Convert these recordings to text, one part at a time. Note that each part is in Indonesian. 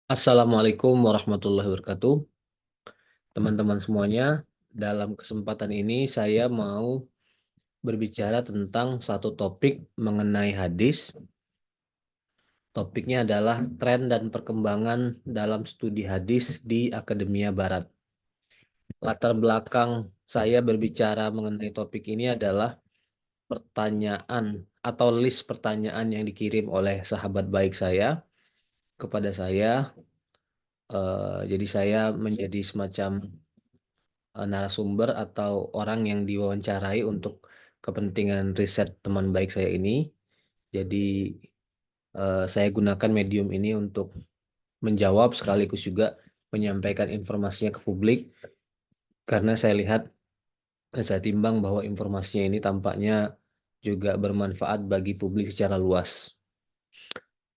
Assalamualaikum warahmatullahi wabarakatuh. Teman-teman semuanya, dalam kesempatan ini saya mau berbicara tentang satu topik mengenai hadis. Topiknya adalah tren dan perkembangan dalam studi hadis di Akademia Barat. Latar belakang saya berbicara mengenai topik ini adalah pertanyaan atau list pertanyaan yang dikirim oleh sahabat baik saya kepada saya. Jadi saya menjadi semacam narasumber atau orang yang diwawancarai untuk kepentingan riset teman baik saya ini. Jadi saya gunakan medium ini untuk menjawab sekaligus juga menyampaikan informasinya ke publik karena saya lihat saya timbang bahwa informasinya ini tampaknya juga bermanfaat bagi publik secara luas.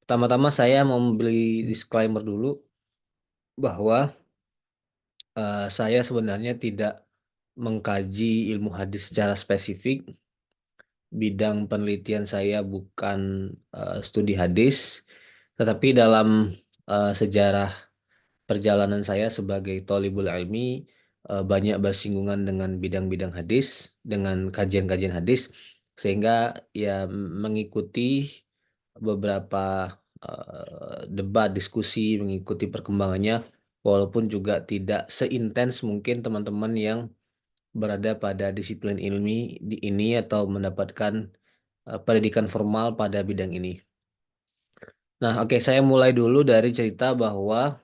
Pertama-tama saya mau memberi disclaimer dulu bahwa saya sebenarnya tidak mengkaji ilmu hadis secara spesifik. Bidang penelitian saya bukan studi hadis, tetapi dalam sejarah perjalanan saya sebagai thalibul ilmi banyak bersinggungan dengan bidang-bidang hadis, dengan kajian-kajian hadis, sehingga ya mengikuti beberapa debat, diskusi, mengikuti perkembangannya, walaupun juga tidak seintens mungkin teman-teman yang berada pada disiplin ilmi di ini atau mendapatkan pendidikan formal pada bidang ini. Nah, oke, saya mulai dulu dari cerita bahwa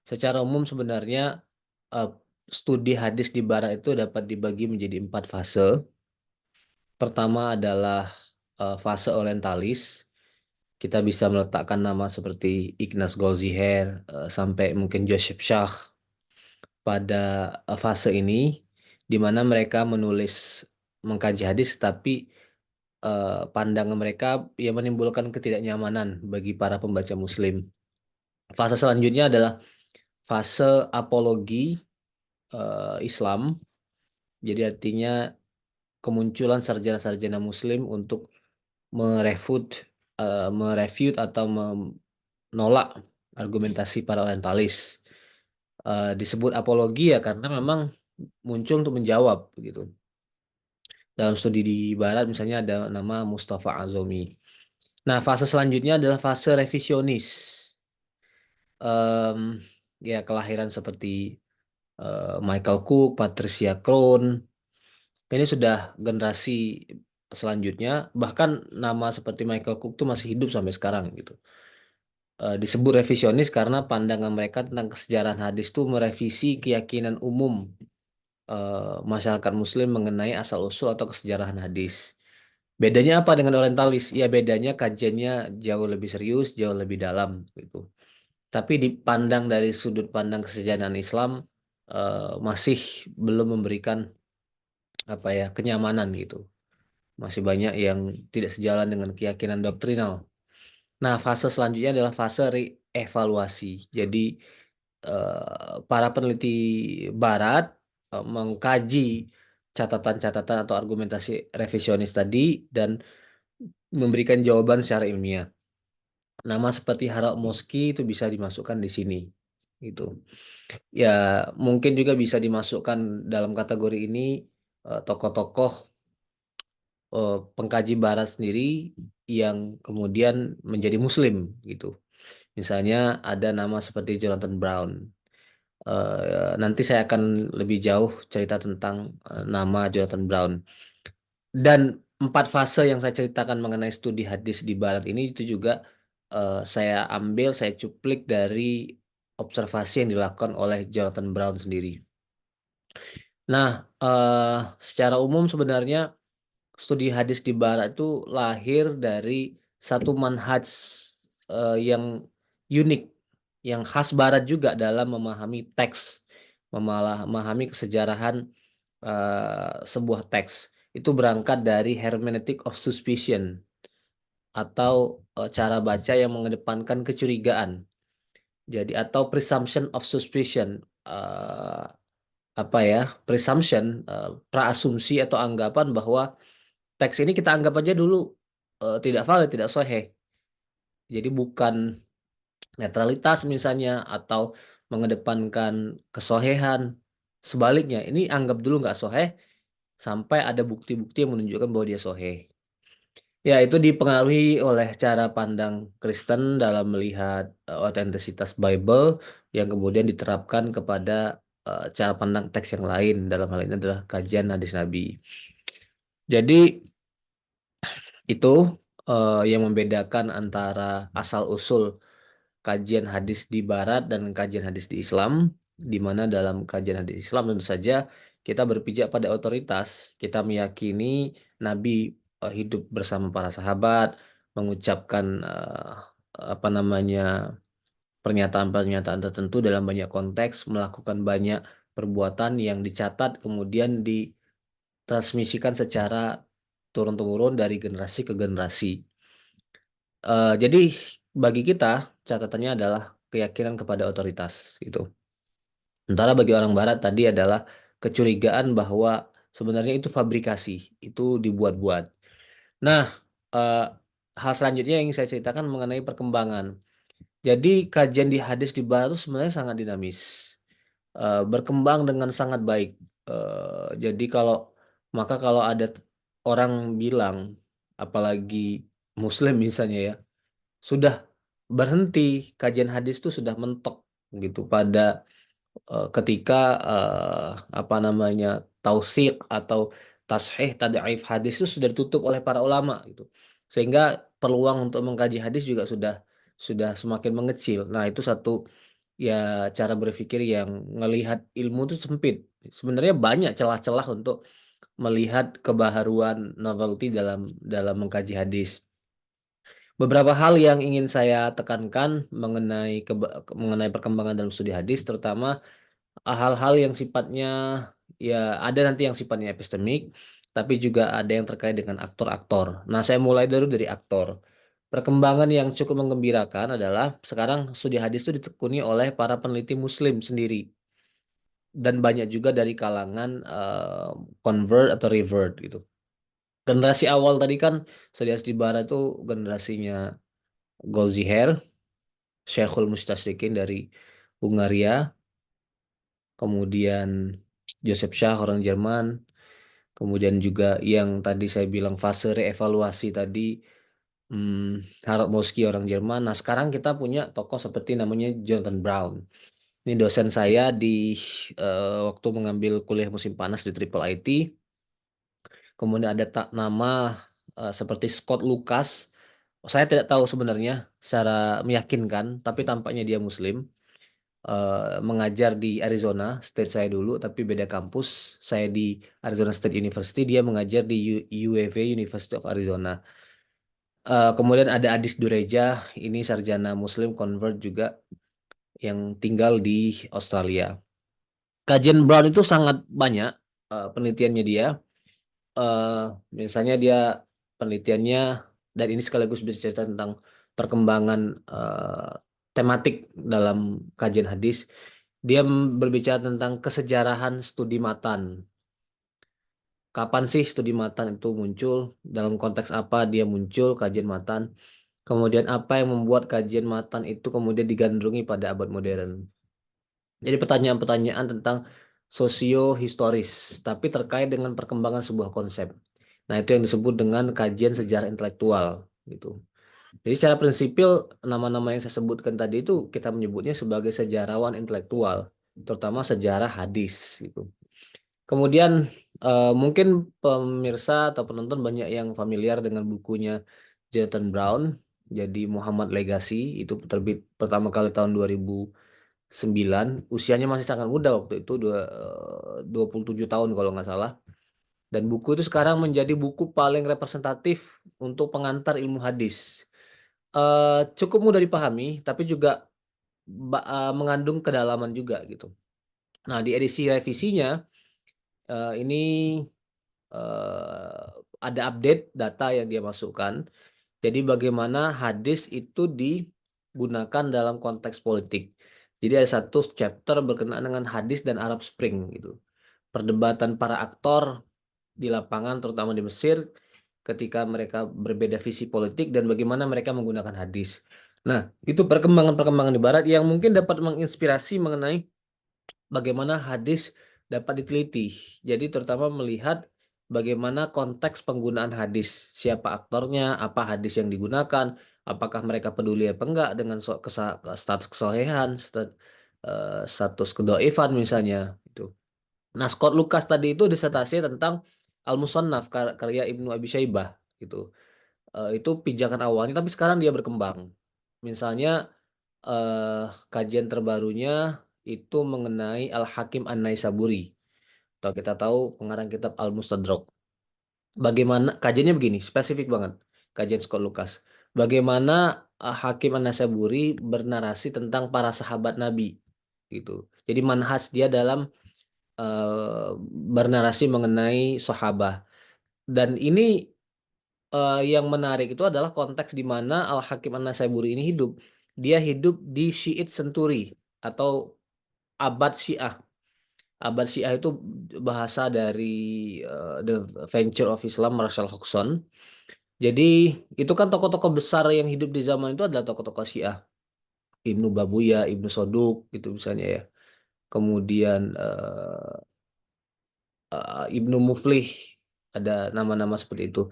secara umum sebenarnya eh, studi hadis di Barat itu dapat dibagi menjadi 4 fase. Pertama adalah fase orientalis. Kita bisa meletakkan nama seperti Ignaz Goldziher sampai mungkin Joseph Shah pada fase ini, di mana mereka menulis mengkaji hadis, tapi pandangan mereka yang menimbulkan ketidaknyamanan bagi para pembaca Muslim. Fase selanjutnya adalah fase apologi Islam. Jadi artinya kemunculan sarjana-sarjana Muslim untuk merefute, merefute atau menolak argumentasi para orientalis. Disebut apologi ya karena memang muncul untuk menjawab gitu. Dalam studi di Barat misalnya ada nama Mustafa Azomi. Nah, fase selanjutnya adalah fase revisionis. Em, Ya kelahiran seperti Michael Cook, Patricia Crone. Ini sudah generasi selanjutnya. Bahkan nama seperti Michael Cook tuh masih hidup sampai sekarang gitu. Disebut revisionis karena pandangan mereka tentang kesejarahan hadis itu merevisi keyakinan umum masyarakat Muslim mengenai asal-usul atau kesejarahan hadis. Bedanya apa dengan orientalis? Ya bedanya kajiannya jauh lebih serius, jauh lebih dalam gitu. Tapi dipandang dari sudut pandang kesejahteraan Islam masih belum memberikan apa ya kenyamanan gitu. Masih banyak yang tidak sejalan dengan keyakinan doktrinal. Nah, fase selanjutnya adalah fase reevaluasi. Jadi para peneliti Barat mengkaji catatan-catatan atau argumentasi revisionis tadi dan memberikan jawaban secara ilmiah. Nama seperti Harold Moski itu bisa dimasukkan di sini. Gitu. Ya, mungkin juga bisa dimasukkan dalam kategori ini tokoh-tokoh pengkaji barat sendiri yang kemudian menjadi Muslim gitu. Misalnya ada nama seperti Jonathan Brown. Nanti saya akan lebih jauh cerita tentang nama Jonathan Brown. Dan 4 fase yang saya ceritakan mengenai studi hadis di Barat ini itu juga saya ambil, saya cuplik dari observasi yang dilakukan oleh Jonathan Brown sendiri. Nah, secara umum sebenarnya studi hadis di Barat itu lahir dari satu manhaj yang unik, yang khas Barat juga dalam memahami teks, memahami kesejarahan sebuah teks. Itu berangkat dari hermeneutic of suspicion atau cara baca yang mengedepankan kecurigaan. Jadi atau presumption of suspicion. eh, Apa ya? Presumption, praasumsi atau anggapan bahwa teks ini kita anggap aja dulu tidak valid, tidak sahih. Jadi bukan netralitas misalnya atau mengedepankan kesohehan. Sebaliknya, ini anggap dulu nggak soheh sampai ada bukti-bukti yang menunjukkan bahwa dia soheh. Ya, itu dipengaruhi oleh cara pandang Kristen dalam melihat otentisitas Bible yang kemudian diterapkan kepada cara pandang teks yang lain. Dalam hal ini adalah kajian hadis Nabi. Jadi itu yang membedakan antara asal-usul kajian hadis di Barat dan kajian hadis di Islam, di mana dalam kajian hadis Islam tentu saja kita berpijak pada otoritas, kita meyakini Nabi hidup bersama para sahabat, mengucapkan apa namanya pernyataan-pernyataan tertentu dalam banyak konteks, melakukan banyak perbuatan yang dicatat kemudian ditransmisikan secara turun-temurun dari generasi ke generasi. Jadi bagi kita catatannya adalah keyakinan kepada otoritas gitu. Sementara bagi orang Barat tadi adalah kecurigaan bahwa sebenarnya itu fabrikasi, itu dibuat-buat. Nah, eh, hal selanjutnya yang ingin saya ceritakan mengenai perkembangan. Jadi kajian di hadis di Barat itu sebenarnya sangat dinamis, berkembang dengan sangat baik. Jadi kalau ada orang bilang, apalagi Muslim misalnya ya, sudah berhenti kajian hadis itu sudah mentok gitu pada ketika apa namanya tausik atau tashih tad'if hadis itu sudah ditutup oleh para ulama gitu. Sehingga peluang untuk mengkaji hadis juga sudah semakin mengecil. Nah, itu satu ya cara berpikir yang melihat ilmu itu sempit. Sebenarnya banyak celah-celah untuk melihat kebaharuan novelty dalam dalam mengkaji hadis. Beberapa hal yang ingin saya tekankan mengenai perkembangan dalam studi hadis, terutama hal-hal yang sifatnya ya ada nanti yang sifatnya epistemik, tapi juga ada yang terkait dengan aktor-aktor. Nah, saya mulai dulu dari aktor. Perkembangan yang cukup menggembirakan adalah sekarang studi hadis itu ditekuni oleh para peneliti Muslim sendiri dan banyak juga dari kalangan convert atau revert gitu. Generasi awal tadi kan studi hadis di Barat itu generasinya Goldziher, Syekhul Mustashrikin dari Hungaria, kemudian Joseph Shah orang Jerman, kemudian juga yang tadi saya bilang fase reevaluasi tadi, Harold Moski orang Jerman. Nah, sekarang kita punya tokoh seperti namanya Jonathan Brown. Ini dosen saya di waktu mengambil kuliah musim panas di Triple IT. Kemudian ada tak nama seperti Scott Lucas. Saya tidak tahu sebenarnya secara meyakinkan, tapi tampaknya dia Muslim. Mengajar di Arizona State saya dulu, tapi beda kampus. Saya di Arizona State University, dia mengajar di UAV University of Arizona. Kemudian ada Adis Dureja, ini sarjana Muslim convert juga yang tinggal di Australia. Kajian Brown itu sangat banyak penelitiannya dia. Eh, Misalnya dia penelitiannya dan ini sekaligus bercerita tentang perkembangan tematik dalam kajian hadis. Dia berbicara tentang kesejarahan studi matan. Kapan sih studi matan itu muncul? Dalam konteks apa dia muncul kajian matan? Kemudian apa yang membuat kajian matan itu kemudian digandrungi pada abad modern? Jadi pertanyaan-pertanyaan tentang sosiohistoris, tapi terkait dengan perkembangan sebuah konsep. Nah, itu yang disebut dengan kajian sejarah intelektual, gitu. Jadi secara prinsipil nama-nama yang saya sebutkan tadi itu kita menyebutnya sebagai sejarawan intelektual, terutama sejarah hadis, gitu. Kemudian mungkin pemirsa atau penonton banyak yang familiar dengan bukunya Jonathan Brown, jadi Muhammad Legacy, itu terbit pertama kali tahun 2009. Usianya masih sangat muda waktu itu, 27 tahun kalau nggak salah. Dan buku itu sekarang menjadi buku paling representatif untuk pengantar ilmu hadis. Cukup mudah dipahami, tapi juga mengandung kedalaman juga gitu. Nah, di edisi revisinya ini eh, ada update data yang dia masukkan. Jadi bagaimana hadis itu digunakan dalam konteks politik. Jadi ada satu chapter berkenaan dengan hadis dan Arab Spring gitu. Perdebatan para aktor di lapangan terutama di Mesir ketika mereka berbeda visi politik dan bagaimana mereka menggunakan hadis. Nah, itu perkembangan-perkembangan di barat yang mungkin dapat menginspirasi mengenai bagaimana hadis dapat diteliti. Jadi terutama melihat bagaimana konteks penggunaan hadis, siapa aktornya, apa hadis yang digunakan, apakah mereka peduli apa enggak dengan status kesohihan, status kedoifan misalnya. Itu. Nah, Scott Lucas tadi itu disertasi tentang Al-Musannaf karya Ibnu Abi Syaibah gitu. Itu pijakan awalnya, tapi sekarang dia berkembang. Misalnya eh, kajian terbarunya itu mengenai Al-Hakim An-Naisaburi. Atau kita tahu pengarang kitab Al-Mustadrak. Bagaimana kajiannya begini, spesifik banget. Kajian Scott Lucas. Bagaimana Hakim An-Naisaburi bernarasi tentang para sahabat Nabi gitu. Jadi manhaj dia dalam eh, bernarasi mengenai sahabat. Dan ini yang menarik itu adalah konteks di mana Al-Hakim An-Naisaburi ini hidup. Dia hidup di Syi'id Senturi atau abad Syiah. Abad Syiah itu bahasa dari The Venture of Islam Marshall Hodgson. Jadi itu kan tokoh-tokoh besar yang hidup di zaman itu adalah tokoh-tokoh Syiah. Ibnu Babuya, Ibnu Soduk gitu misalnya ya. Kemudian Ibnu Muflih, ada nama-nama seperti itu.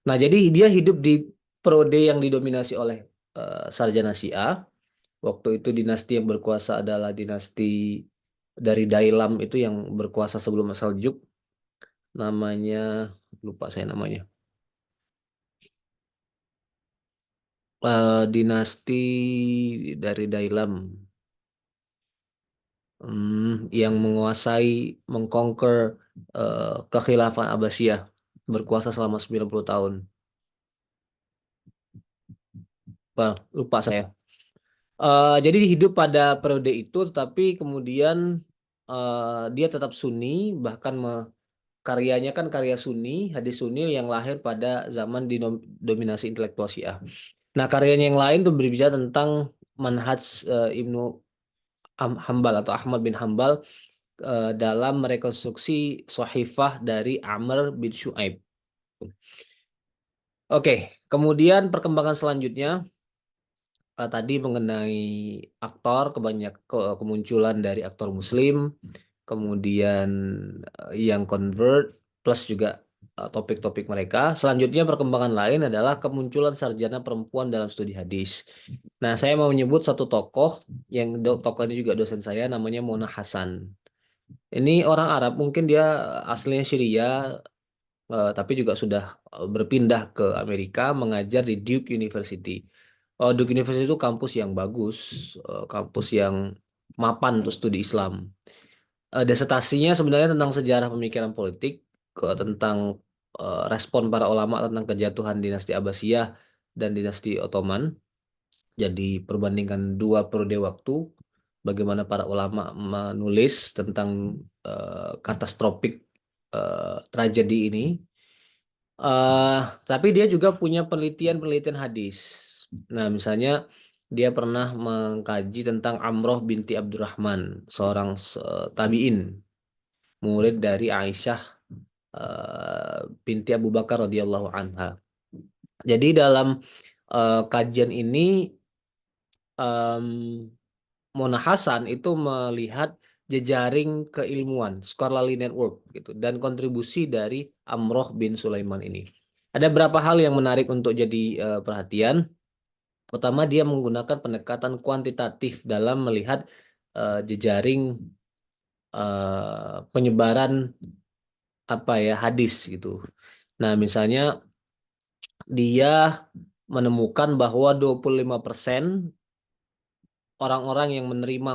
Nah, jadi dia hidup di periode yang didominasi oleh sarjana Syiah. Waktu itu dinasti yang berkuasa adalah dinasti dari Dailam itu yang berkuasa sebelum Seljuk. Namanya, lupa saya namanya. Dinasti dari Dailam. Yang menguasai, mengconquer kekhilafan Abbasiyah. Berkuasa selama 90 tahun. Wah, lupa saya. Jadi hidup pada periode itu, tetapi kemudian dia tetap Sunni, bahkan karyanya kan karya Sunni, hadis Sunni yang lahir pada zaman dominasi intelektual Syiah. Nah, karyanya yang lain tuh berbicara tentang manhaj Ibnu Hambal atau Ahmad bin Hambal dalam merekonstruksi Shahifah dari Amr bin Shu'aib. Oke, kemudian perkembangan selanjutnya tadi mengenai aktor kemunculan dari aktor Muslim, kemudian yang convert plus juga topik-topik mereka. Selanjutnya perkembangan lain adalah kemunculan sarjana perempuan dalam studi hadis. Nah, saya mau menyebut satu tokoh yang tokoh ini juga dosen saya namanya Mona Hasan. Ini orang Arab, mungkin dia aslinya Syria, tapi juga sudah berpindah ke Amerika mengajar di Duke University. Duke University itu kampus yang bagus, kampus yang mapan untuk studi Islam. Disertasinya sebenarnya tentang sejarah pemikiran politik, tentang respon para ulama tentang kejatuhan dinasti Abbasiyah dan dinasti Ottoman. Jadi perbandingan dua periode waktu, bagaimana para ulama menulis tentang katastrofik tragedi ini. eh tapi dia juga punya penelitian-penelitian hadis. Nah, misalnya dia pernah mengkaji tentang Amroh binti Abdurrahman, seorang tabi'in, murid dari Aisyah binti Abu Bakar radhiyallahu anha. Jadi dalam kajian ini em, Mona Hasan itu melihat jejaring keilmuan, scholarly network gitu, dan kontribusi dari Amroh bin Sulaiman ini. Ada beberapa hal yang menarik untuk jadi perhatian. Pertama, dia menggunakan pendekatan kuantitatif dalam melihat jejaring penyebaran apa ya hadis gitu. Nah, misalnya dia menemukan bahwa 25% orang-orang yang menerima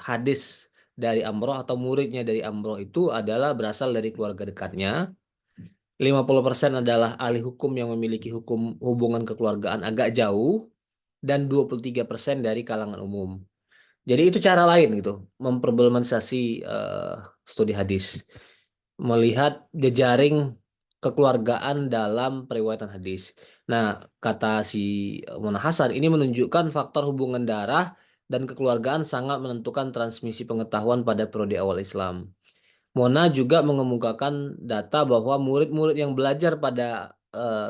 hadis dari Amroh atau muridnya dari Amroh itu adalah berasal dari keluarga dekatnya. 50% adalah ahli hukum yang memiliki hubungan kekeluargaan agak jauh dan 23% dari kalangan umum. Jadi itu cara lain gitu memproblematisasi studi hadis. Melihat jejaring kekeluargaan dalam periwayatan hadis. Nah, kata si Mona Hasan ini menunjukkan faktor hubungan darah dan kekeluargaan sangat menentukan transmisi pengetahuan pada periode awal Islam. Mona juga mengemukakan data bahwa murid-murid yang belajar pada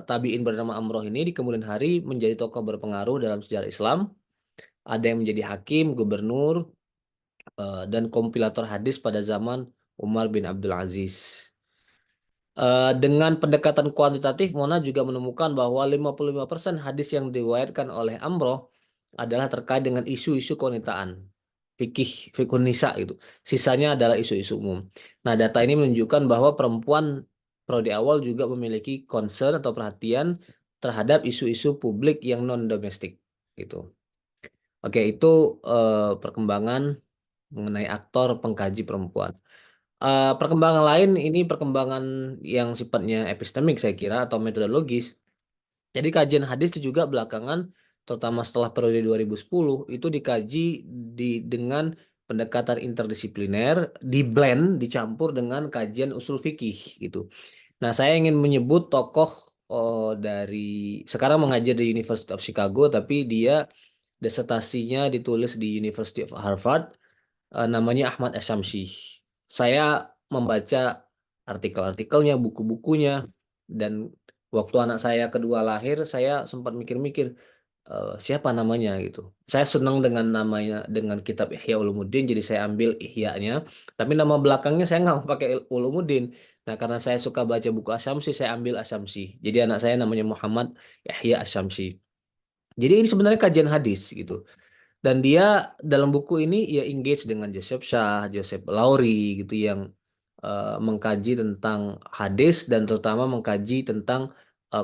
tabi'in bernama Amroh ini di kemudian hari menjadi tokoh berpengaruh dalam sejarah Islam. Ada yang menjadi hakim, gubernur, dan kompilator hadis pada zaman Umar bin Abdul Aziz. Dengan pendekatan kuantitatif, Mona juga menemukan bahwa 55% hadis yang diriwayatkan oleh Amroh adalah terkait dengan isu-isu kewanitaan, fikih nisa gitu. Sisanya adalah isu-isu umum. Nah, data ini menunjukkan bahwa perempuan prodi awal juga memiliki concern atau perhatian terhadap isu-isu publik yang non-domestik gitu. Oke, itu perkembangan mengenai aktor pengkaji perempuan. Perkembangan lain ini perkembangan yang sifatnya epistemik saya kira atau metodologis. Jadi kajian hadis itu juga belakangan, terutama setelah periode 2010, itu dikaji dengan pendekatan interdisipliner, dicampur dengan kajian usul fikih gitu. Nah, saya ingin menyebut tokoh dari sekarang mengajar di University of Chicago, tapi dia disertasinya ditulis di University of Harvard, namanya Ahmad Asyamsi. Saya membaca artikel-artikelnya, buku-bukunya, dan waktu anak saya kedua lahir, saya sempat mikir-mikir siapa namanya gitu. Saya senang dengan namanya, dengan kitab Ihya Ulumuddin, jadi saya ambil Ihya-nya. Tapi nama belakangnya saya nggak mau pakai Ulumuddin. Nah, karena saya suka baca buku Asyamsi, saya ambil Asyamsi. Jadi anak saya namanya Muhammad Yahya Asyamsi. Jadi ini sebenarnya kajian hadis gitu. Dan dia dalam buku ini ya engage dengan Joseph Shah, Joseph Lowry gitu yang mengkaji tentang hadis dan terutama mengkaji tentang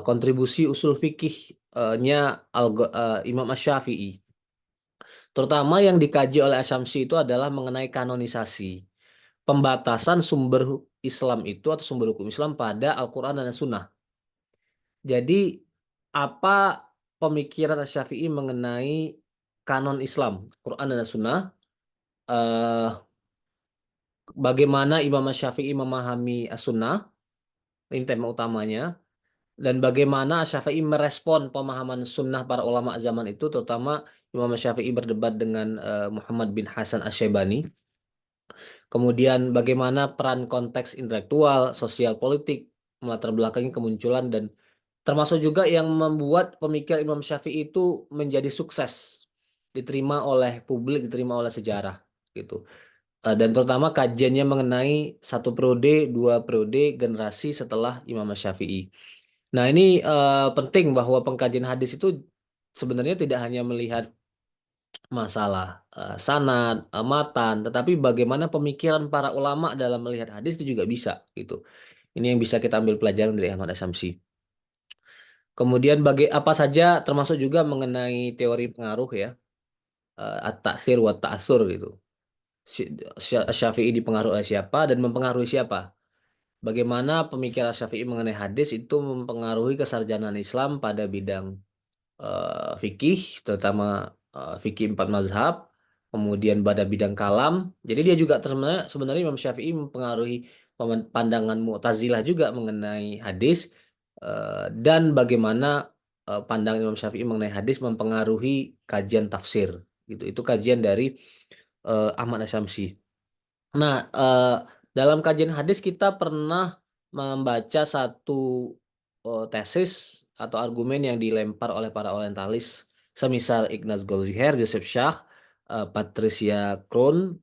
kontribusi usul fikihnya Imam Asy-Syafi'i. Terutama yang dikaji oleh Asyamsi itu adalah mengenai kanonisasi, pembatasan sumber Islam itu atau sumber hukum Islam pada Al-Quran dan Sunnah. Jadi apa pemikiran Asy-Syafi'i mengenai kanon Islam, Quran dan Sunnah? eh, Bagaimana Imam Syafi'i memahami As-Sunnah, ini tema utamanya, dan bagaimana Syafi'i merespon pemahaman Sunnah para ulama zaman itu, terutama Imam Syafi'i berdebat dengan Muhammad bin Hasan Asy-Syaibani. Kemudian bagaimana peran konteks intelektual, sosial, politik melatar belakangi kemunculan dan termasuk juga yang membuat pemikiran Imam Syafi'i itu menjadi sukses, diterima oleh publik, diterima oleh sejarah gitu. Dan terutama kajiannya mengenai satu periode, dua periode, generasi setelah Imam Syafi'i. Nah, ini penting bahwa pengkajian hadis itu sebenarnya tidak hanya melihat masalah sanad, matan, tetapi bagaimana pemikiran para ulama dalam melihat hadis itu juga bisa gitu. Ini yang bisa kita ambil pelajaran dari Ahmad Asyamsi. Kemudian bagi apa saja termasuk juga mengenai teori pengaruh ya, at-ta'sir wa ta'assur gitu. Syafi'i dipengaruhi oleh siapa dan mempengaruhi siapa? Bagaimana pemikiran Syafi'i mengenai hadis itu mempengaruhi kesarjanaan Islam pada bidang fikih, terutama fikih empat mazhab, kemudian pada bidang kalam. Jadi dia juga sebenarnya Imam Syafi'i mempengaruhi pandangan Mu'tazilah juga mengenai hadis, dan bagaimana pandangan Imam Syafi'i mengenai hadis mempengaruhi kajian tafsir. Gitu. Itu kajian dari Ahmad Asyamsi. Nah, dalam kajian hadis kita pernah membaca satu tesis atau argumen yang dilempar oleh para orientalis, semisal Ignaz Goldziher, Joseph Shah, Patricia Krohn,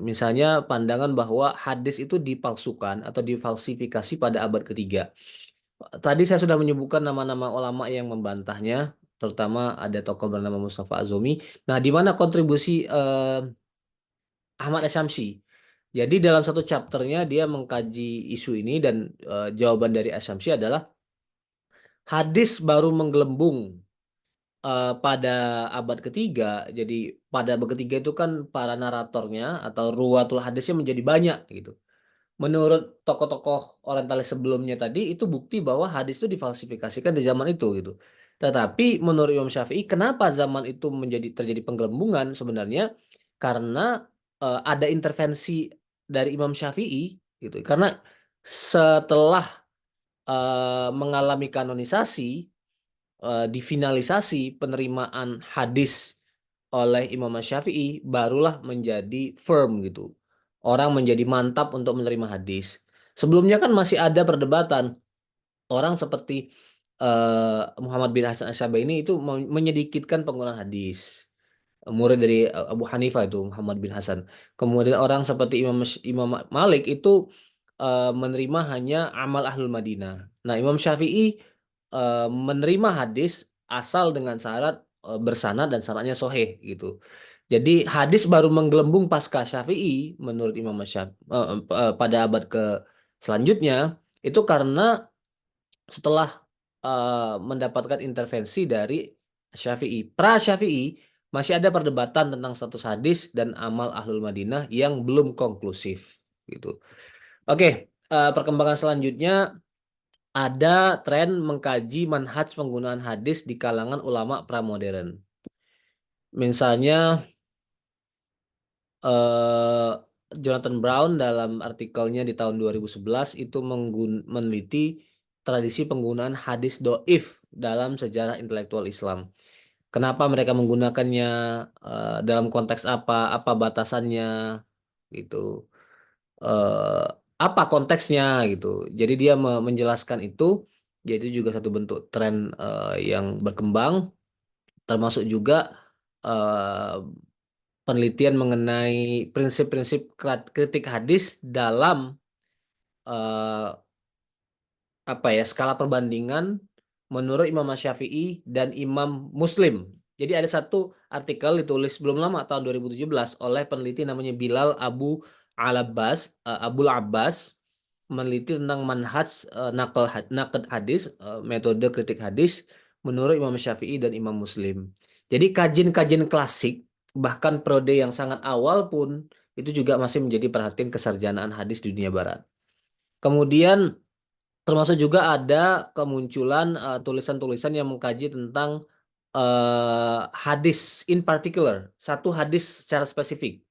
misalnya pandangan bahwa hadis itu dipalsukan atau difalsifikasi pada abad ketiga. Tadi saya sudah menyebutkan nama-nama ulama yang membantahnya, terutama ada tokoh bernama Mustafa Azumi. Nah, di mana kontribusi Ahmad Asyamsi. Jadi dalam satu chapternya dia mengkaji isu ini dan jawaban dari Asyamsi adalah hadis baru menggelembung pada abad ketiga. Jadi pada abad ketiga itu kan para naratornya atau ruwatul hadisnya menjadi banyak gitu. Menurut tokoh-tokoh orientalis sebelumnya tadi itu bukti bahwa hadis itu difalsifikasikan di zaman itu gitu. Tetapi menurut Imam Syafi'i kenapa zaman itu terjadi penggelembungan sebenarnya karena ada intervensi dari Imam Syafi'i gitu. Karena setelah mengalami kanonisasi, difinalisasi penerimaan hadis oleh Imam Syafi'i barulah menjadi firm gitu. Orang menjadi mantap untuk menerima hadis. Sebelumnya kan masih ada perdebatan orang seperti Muhammad bin Hasan Asy-Syaibani itu menyedikitkan penggunaan hadis. Murid dari Abu Hanifah itu Muhammad bin Hasan. Kemudian orang seperti Imam Malik itu menerima hanya amal ahlul Madinah. Nah, Imam Syafi'i menerima hadis asal dengan syarat bersanad dan syaratnya sahih gitu. Jadi hadis baru menggelembung pasca Syafi'i menurut Imam Syafi'i pada abad ke selanjutnya itu karena setelah mendapatkan intervensi dari Syafi'i. Pra Syafi'i masih ada perdebatan tentang status hadis dan amal Ahlul Madinah yang belum konklusif gitu. Oke, perkembangan selanjutnya ada tren mengkaji manhaj penggunaan hadis di kalangan ulama pramodern. Misalnya eh, Jonathan Brown dalam artikelnya di tahun 2011 itu meneliti tradisi penggunaan hadis doif dalam sejarah intelektual Islam. Kenapa mereka menggunakannya, dalam konteks apa batasannya, gitu. Eh, apa konteksnya gitu. Jadi dia menjelaskan itu, yaitu juga satu bentuk tren yang berkembang, termasuk juga eh, penelitian mengenai prinsip-prinsip kritik hadis dalam eh, apa ya skala perbandingan menurut Imam Syafi'i dan Imam Muslim. Jadi ada satu artikel ditulis belum lama tahun 2017 oleh peneliti namanya Bilal Abul Abbas meneliti tentang manhaj naqd hadis, metode kritik hadis menurut Imam Syafi'i dan Imam Muslim. Jadi kajian-kajian klasik bahkan periode yang sangat awal pun itu juga masih menjadi perhatian kesarjanaan hadis di dunia barat. Kemudian termasuk juga ada kemunculan tulisan-tulisan yang mengkaji tentang hadis in particular, satu hadis secara spesifik.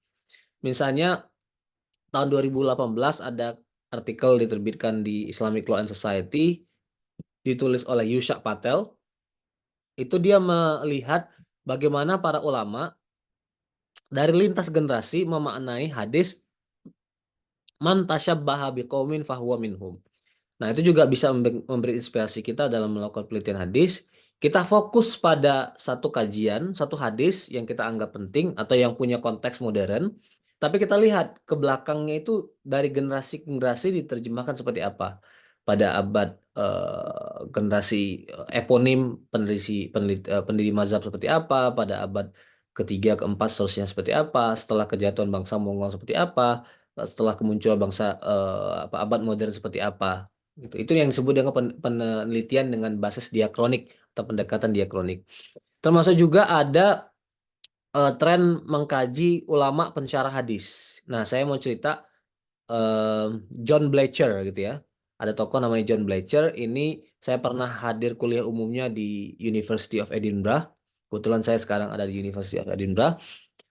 Misalnya tahun 2018 ada artikel diterbitkan di Islamic Law and Society ditulis oleh Yushak Patel. Itu dia melihat bagaimana para ulama dari lintas generasi memaknai hadis man tasyabbaha biqaumin fahuwa minhum. Nah, itu juga bisa memberi inspirasi kita dalam melakukan penelitian hadis. Kita fokus pada satu kajian, satu hadis yang kita anggap penting atau yang punya konteks modern. Tapi kita lihat ke belakangnya itu dari generasi ke generasi diterjemahkan seperti apa. Pada abad generasi eponim pendiri mazhab seperti apa, pada abad ketiga, keempat, seterusnya seperti apa, setelah kejatuhan bangsa Mongol seperti apa, setelah kemunculan bangsa abad modern seperti apa. Gitu. Itu yang disebut dengan penelitian dengan basis diakronik atau pendekatan diakronik. Termasuk juga ada tren mengkaji ulama pensyarah hadis. Nah, saya mau cerita eh, John Blecher gitu ya. Ada tokoh namanya John Blecher. Ini saya pernah hadir kuliah umumnya di University of Edinburgh. Kebetulan saya sekarang ada di University of Edinburgh.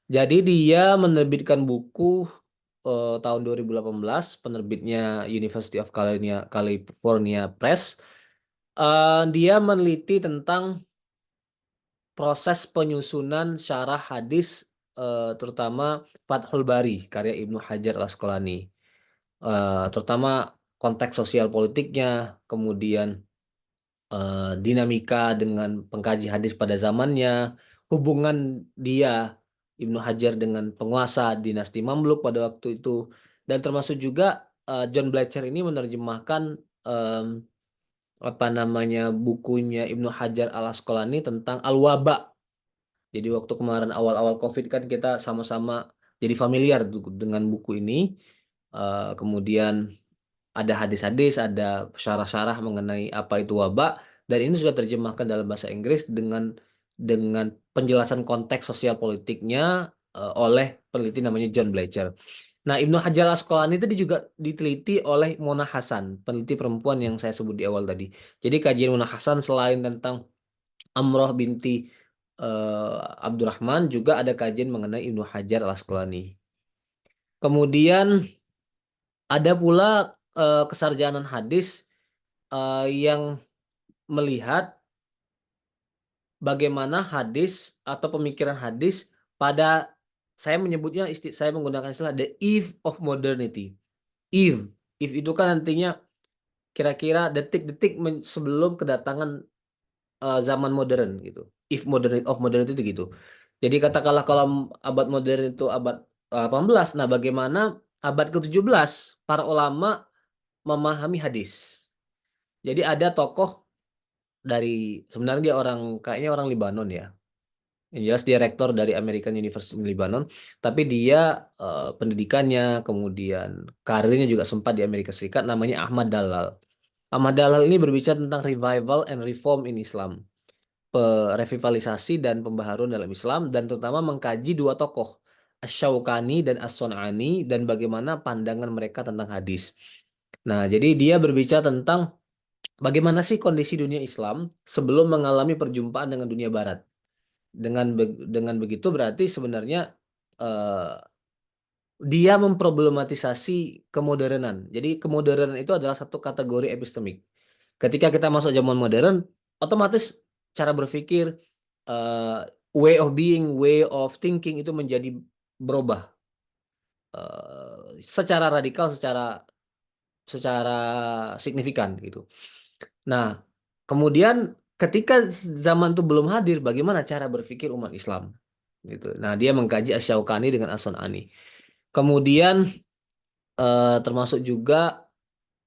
Jadi dia menerbitkan buku tahun 2018, penerbitnya University of California Press. Dia meneliti tentang proses penyusunan syarah hadis, terutama Fathul Bari karya Ibnu Hajar Al-Asqalani. Terutama konteks sosial politiknya, kemudian dinamika dengan pengkaji hadis pada zamannya, hubungan dia Ibnu Hajar dengan penguasa dinasti Mamluk pada waktu itu, dan termasuk juga John Blecher ini menerjemahkan em, apa namanya bukunya Ibnu Hajar Al Asqalani tentang Al-Waba. Jadi waktu kemarin awal-awal COVID kan kita sama-sama jadi familiar dengan buku ini. Kemudian ada hadis-hadis, ada syarah-syarah mengenai apa itu wabak, dan ini sudah terjemahkan dalam bahasa Inggris dengan penjelasan konteks sosial politiknya oleh peneliti namanya John Blecher. Nah, Ibnu Hajar Asqalani tadi juga diteliti oleh Mona Hasan, peneliti perempuan yang saya sebut di awal tadi. Jadi kajian Mona Hasan selain tentang Amroh binti Abdurrahman, juga ada kajian mengenai Ibnu Hajar Asqalani. Kemudian ada pula kesarjanaan hadis yang melihat bagaimana hadis atau pemikiran hadis pada, saya menyebutnya saya menggunakan istilah the eve of modernity. Eve, eve itu kan nantinya kira-kira detik-detik sebelum kedatangan zaman modern gitu. If modern of modern itu gitu. Jadi katakanlah kalau abad modern itu abad 18, nah bagaimana abad ke-17 para ulama memahami hadis. Jadi ada tokoh dari sebenarnya dia kayaknya orang Libanon ya. Yang jelas dia rektor dari American University Lebanon, tapi dia pendidikannya kemudian karirnya juga sempat di Amerika Serikat, namanya Ahmad Dalal. Ahmad Dalal ini berbicara tentang revival and reform in Islam, revitalisasi dan pembaharuan dalam Islam, dan terutama mengkaji dua tokoh, Asy-Syaukani dan As-Sun'ani, dan bagaimana pandangan mereka tentang hadis. Nah, jadi dia berbicara tentang bagaimana sih kondisi dunia Islam sebelum mengalami perjumpaan dengan dunia Barat. Dengan begitu berarti sebenarnya eh, dia memproblematisasi kemodernan. Jadi kemodernan itu adalah satu kategori epistemik. Ketika kita masuk zaman modern, otomatis cara berpikir, eh, way of being, way of thinking itu menjadi berubah secara radikal, secara secara signifikan gitu. Nah, kemudian ketika zaman itu belum hadir, bagaimana cara berpikir umat Islam gitu. Nah, dia mengkaji Asy-Syaukani dengan As-Sun'ani. Kemudian termasuk juga,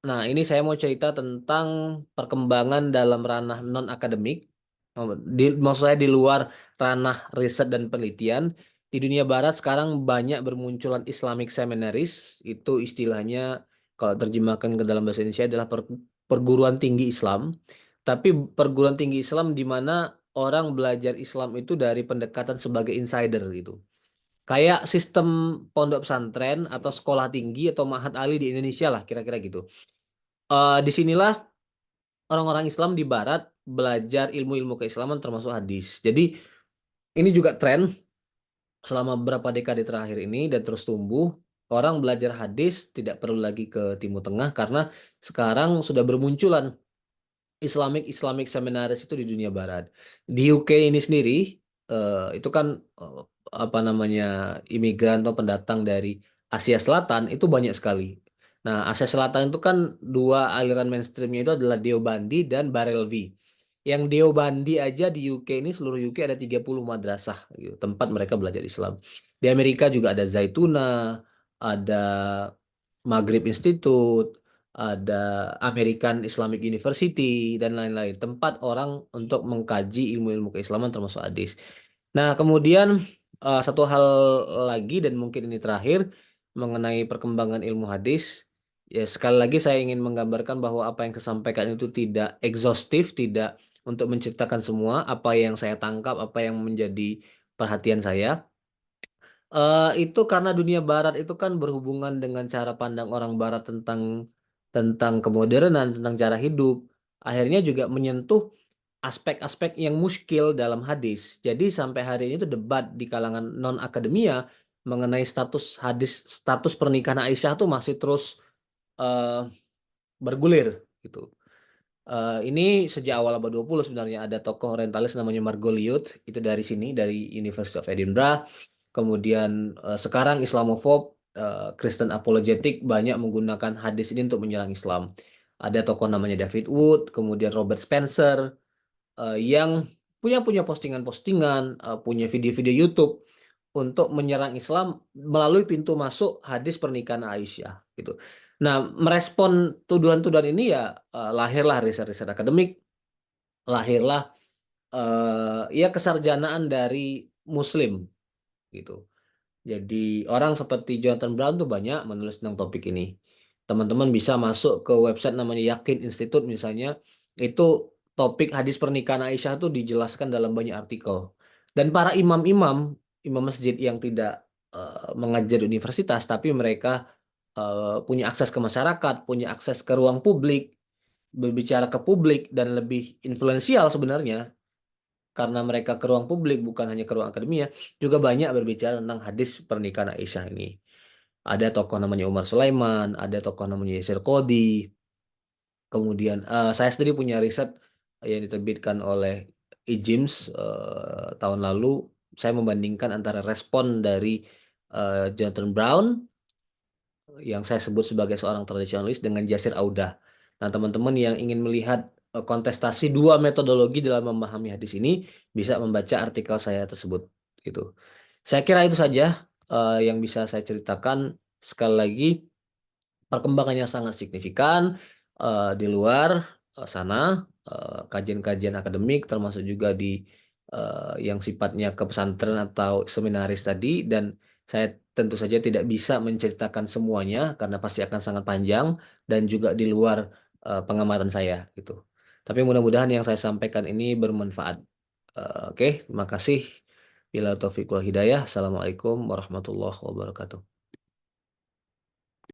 nah ini saya mau cerita tentang perkembangan dalam ranah non akademik. Maksud saya di luar ranah riset dan penelitian. Di dunia barat sekarang banyak bermunculan Islamic seminaries. Itu istilahnya kalau terjemahkan ke dalam bahasa Indonesia adalah perguruan tinggi Islam. Tapi perguruan tinggi Islam di mana orang belajar Islam itu dari pendekatan sebagai insider gitu. Kayak sistem pondok pesantren atau sekolah tinggi atau mahat ali di Indonesia lah kira-kira gitu. Disinilah orang-orang Islam di Barat belajar ilmu-ilmu keislaman termasuk hadis. Jadi ini juga tren selama beberapa dekade terakhir ini dan terus tumbuh. Orang belajar hadis tidak perlu lagi ke Timur Tengah karena sekarang sudah bermunculan Islamic Seminaris itu di dunia Barat. Di UK ini sendiri itu kan eh, apa namanya imigran atau pendatang dari Asia Selatan itu banyak sekali. Nah, Asia Selatan itu kan dua aliran mainstreamnya itu adalah Deobandi dan Barelvi. Yang Deobandi aja di UK ini seluruh UK ada 30 madrasah gitu, tempat mereka belajar Islam. Di Amerika juga ada Zaituna, ada Maghrib Institute, ada American Islamic University dan lain-lain, tempat orang untuk mengkaji ilmu-ilmu keislaman termasuk hadis. Nah, kemudian satu hal lagi dan mungkin ini terakhir mengenai perkembangan ilmu hadis. Ya, sekali lagi saya ingin menggambarkan bahwa apa yang saya sampaikan itu tidak ekshaustif, tidak untuk menceritakan semua apa yang saya tangkap, apa yang menjadi perhatian saya. Itu karena dunia barat itu kan berhubungan dengan cara pandang orang barat tentang tentang kemodernan, tentang cara hidup. Akhirnya juga menyentuh aspek-aspek yang muskil dalam hadis. Jadi sampai hari ini itu debat di kalangan non akademia mengenai status hadis, status pernikahan Aisyah tuh masih terus eh, bergulir gitu. Ini sejak awal abad 20 sebenarnya ada tokoh orientalis namanya Margoliouth, itu dari sini, dari University of Edinburgh. Kemudian sekarang Islamofob, Kristen apologetik banyak menggunakan hadis ini untuk menyerang Islam. Ada tokoh namanya David Wood, kemudian Robert Spencer, yang punya punya postingan-postingan, punya video-video YouTube untuk menyerang Islam melalui pintu masuk hadis pernikahan Aisyah gitu. Nah, merespon tuduhan-tuduhan ini ya lahirlah riset-riset akademik, lahirlah ya kesarjanaan dari Muslim gitu. Jadi orang seperti Jonathan Brown tuh banyak menulis tentang topik ini. Teman-teman bisa masuk ke website namanya Yakin Institute misalnya, itu topik hadis pernikahan Aisyah tuh dijelaskan dalam banyak artikel. Dan para imam-imam, imam masjid yang tidak mengajar di universitas, tapi mereka punya akses ke masyarakat, punya akses ke ruang publik, berbicara ke publik dan lebih influensial sebenarnya karena mereka ke ruang publik bukan hanya ke ruang akademia, juga banyak berbicara tentang hadis pernikahan Aisyah ini. Ada tokoh namanya Umar Sulaiman, ada tokoh namanya Yasir Qodi. Kemudian saya sendiri punya riset yang diterbitkan oleh IJIMS tahun lalu. Saya membandingkan antara respon dari Jonathan Brown yang saya sebut sebagai seorang tradisionalis dengan Yasir Audah. Nah, teman-teman yang ingin melihat kontestasi dua metodologi dalam memahami hadis ini bisa membaca artikel saya tersebut gitu. Saya kira itu saja yang bisa saya ceritakan. Sekali lagi, perkembangannya sangat signifikan di luar sana, kajian-kajian akademik termasuk juga di yang sifatnya ke pesantren atau seminaris tadi, dan saya tentu saja tidak bisa menceritakan semuanya karena pasti akan sangat panjang dan juga di luar pengamatan saya gitu. Tapi mudah-mudahan yang saya sampaikan ini bermanfaat. Oke, terima kasih. Bila taufiq wal hidayah. Assalamualaikum warahmatullahi wabarakatuh.